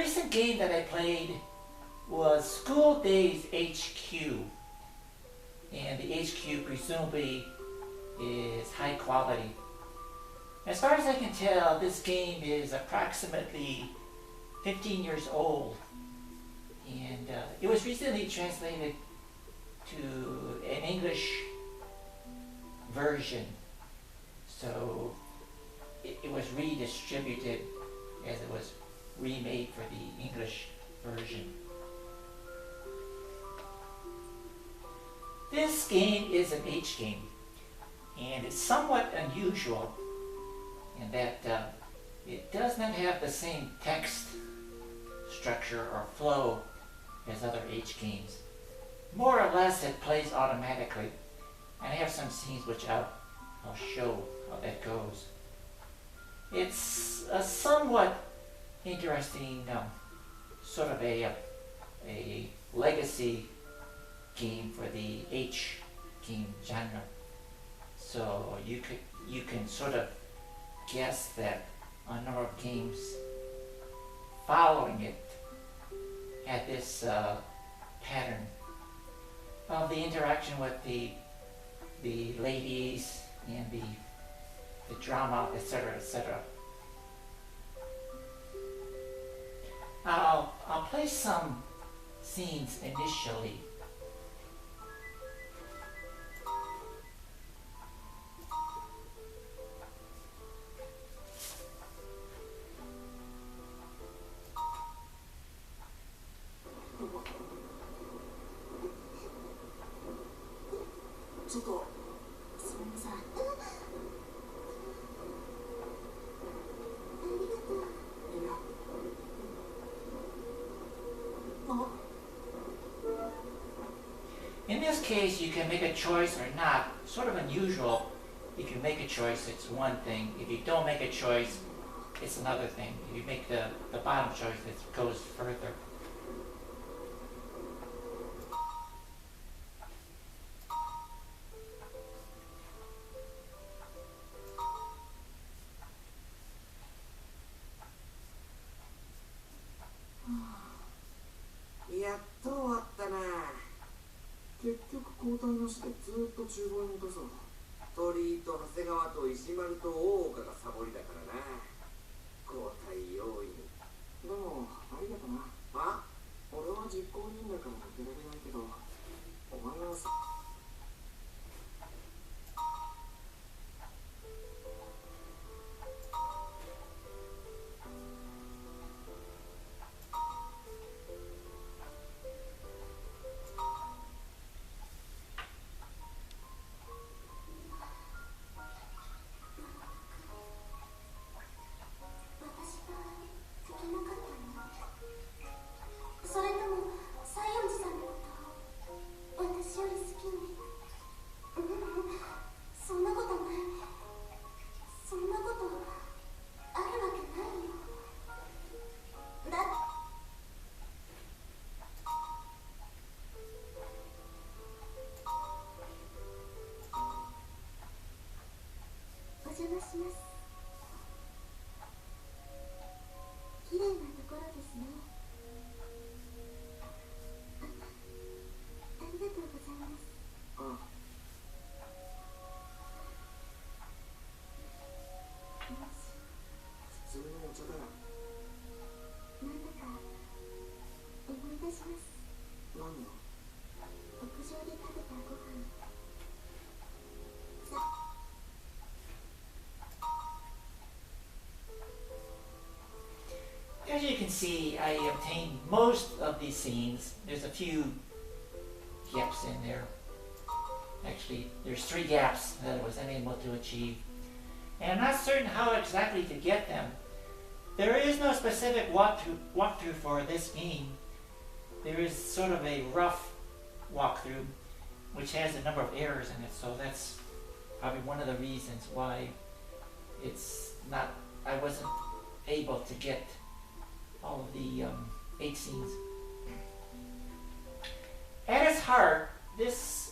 recent game that I played was School Days HQ. And the HQ presumably is high quality. As far as I can tell, this game is approximately 15 years old. And it was recently translated to an English version. So it was redistributed as it was remade for the English version. This game is an H game, and it's somewhat unusual in that it does not have the same text structure or flow as other H games. More or less it plays automatically, and I have some scenes which I'll show how that goes. It's a somewhat interesting sort of a legacy game for the H game genre. So you can sort of guess that a number of games following it had this pattern of the interaction with the ladies and the drama, etc., etc. I'll play some scenes initially. In this case, you can make a choice or not. Sort of unusual. If you make a choice, it's one thing. If you don't make a choice, it's another thing. If you make the bottom choice, it goes further. As you can see, I obtained most of these scenes. There's a few gaps in there. Actually, there's 3 gaps that I was unable to achieve. And I'm not certain how exactly to get them. There is no specific walkthrough for this game. There is sort of a rough walkthrough, which has a number of errors in it, so that's probably one of the reasons why I wasn't able to get all of the 8 scenes. At its heart, this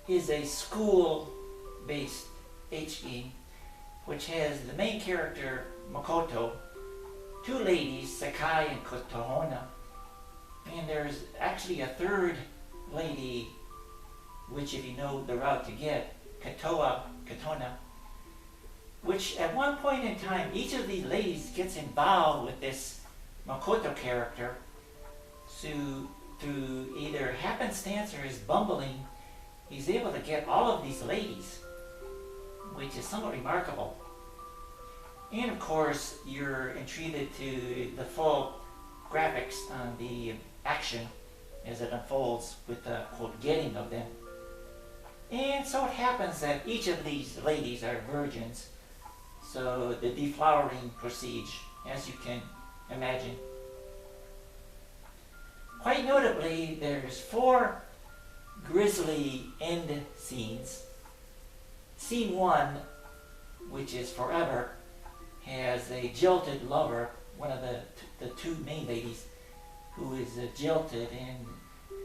is a school-based H game, which has the main character, Makoto, two ladies, Sakai and Kotohona, and there's actually a third lady, which if you know the route to get, Katona, which at one point in time, each of these ladies gets involved with this Makoto character through either happenstance or his bumbling. He's able to get all of these ladies, which is somewhat remarkable. And of course, you're entreated to the full graphics on the action as it unfolds with the quote getting of them. And so it happens that each of these ladies are virgins, so the deflowering proceeds, as you can imagine. Quite notably, there's 4 grisly end scenes. Scene 1, which is forever, has a jilted lover, one of the two main ladies, who is jilted and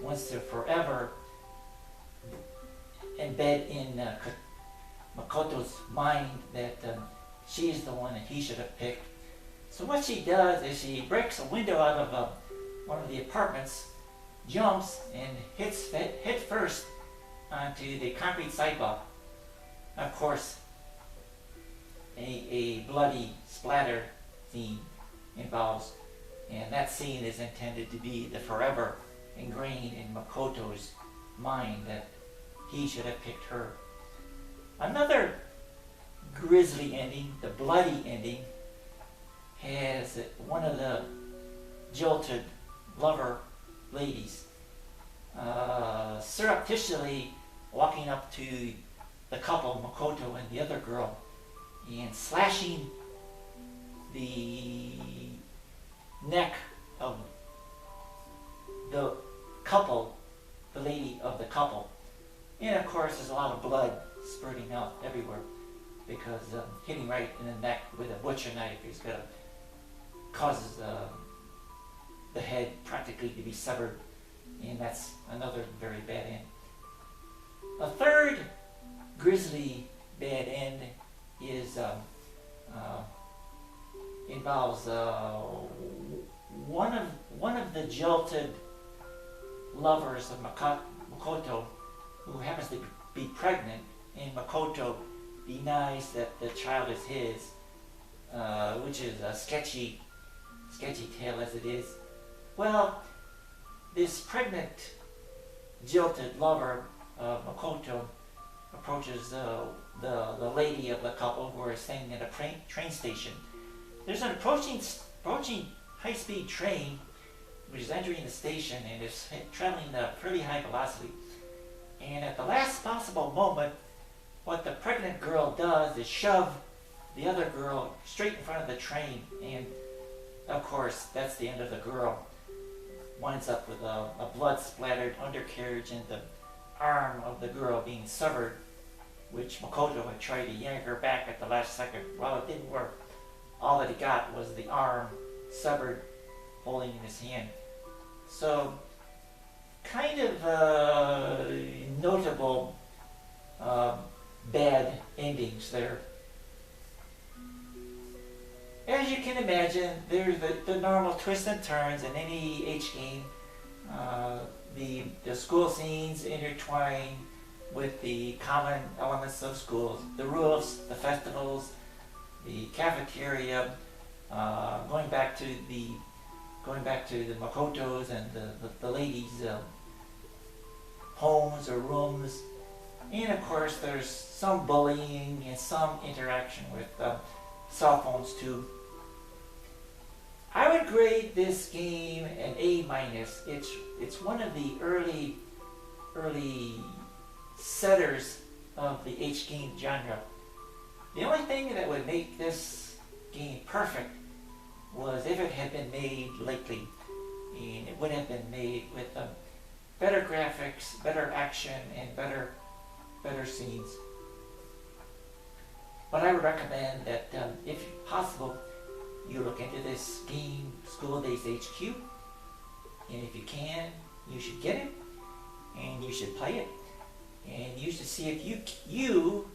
wants to forever embed in Makoto's mind that she is the one that he should have picked. So what she does is she breaks a window out of one of the apartments, jumps, and hits head first onto the concrete sidewalk. Of course, a bloody splatter scene involves, and that scene is intended to be the forever ingrained in Makoto's mind that he should have picked her. Another grisly ending, the bloody ending, has one of the jilted lover ladies surreptitiously walking up to the couple, Makoto and the other girl, and slashing the neck of the couple, the lady of the couple. And of course there's a lot of blood spurting out everywhere because hitting right in the neck with a butcher knife causes the head practically to be severed, and that's another very bad end. A third grisly bad end is involves one of the jilted lovers of Makoto, who happens to be pregnant, and Makoto denies that the child is his, which is a sketchy tale as it is. Well, this pregnant, jilted lover of Makoto approaches the lady of the couple who are staying at a train station. There's an approaching high-speed train which is entering the station and is traveling at a pretty high velocity. And at the last possible moment, what the pregnant girl does is shove the other girl straight in front of the train, and of course that's the end of the girl. Winds up with a blood-splattered undercarriage and the arm of the girl being severed, which Makoto had tried to yank her back at the last second. Well, it didn't work. All that he got was the arm severed, holding in his hand. So, kind of notable bad endings there. As you can imagine, there's the normal twists and turns in any H game. The school scenes intertwine with the common elements of schools, the roofs, the festivals, the cafeteria, going back to the Makotos and the ladies' homes or rooms, and of course there's some bullying and some interaction with cell phones too. I would grade this game an A-. It's one of the early setters of the H game genre. The only thing that would make this game perfect was if it had been made lately, and it would have been made with better graphics, better action, and better scenes. But I would recommend that if possible, you look into this game, School Days HQ, and if you can, you should get it, and you should play it, and you should see if you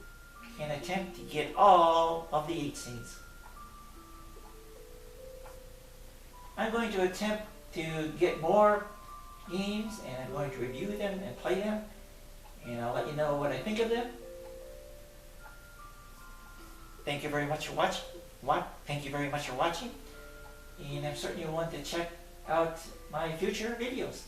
can attempt to get all of the 8 scenes. I'm going to attempt to get more games, and I'm going to review them and play them, and I'll let you know what I think of them. Thank you very much for watching. Thank you very much for watching, and I'm certain you'll want to check out my future videos.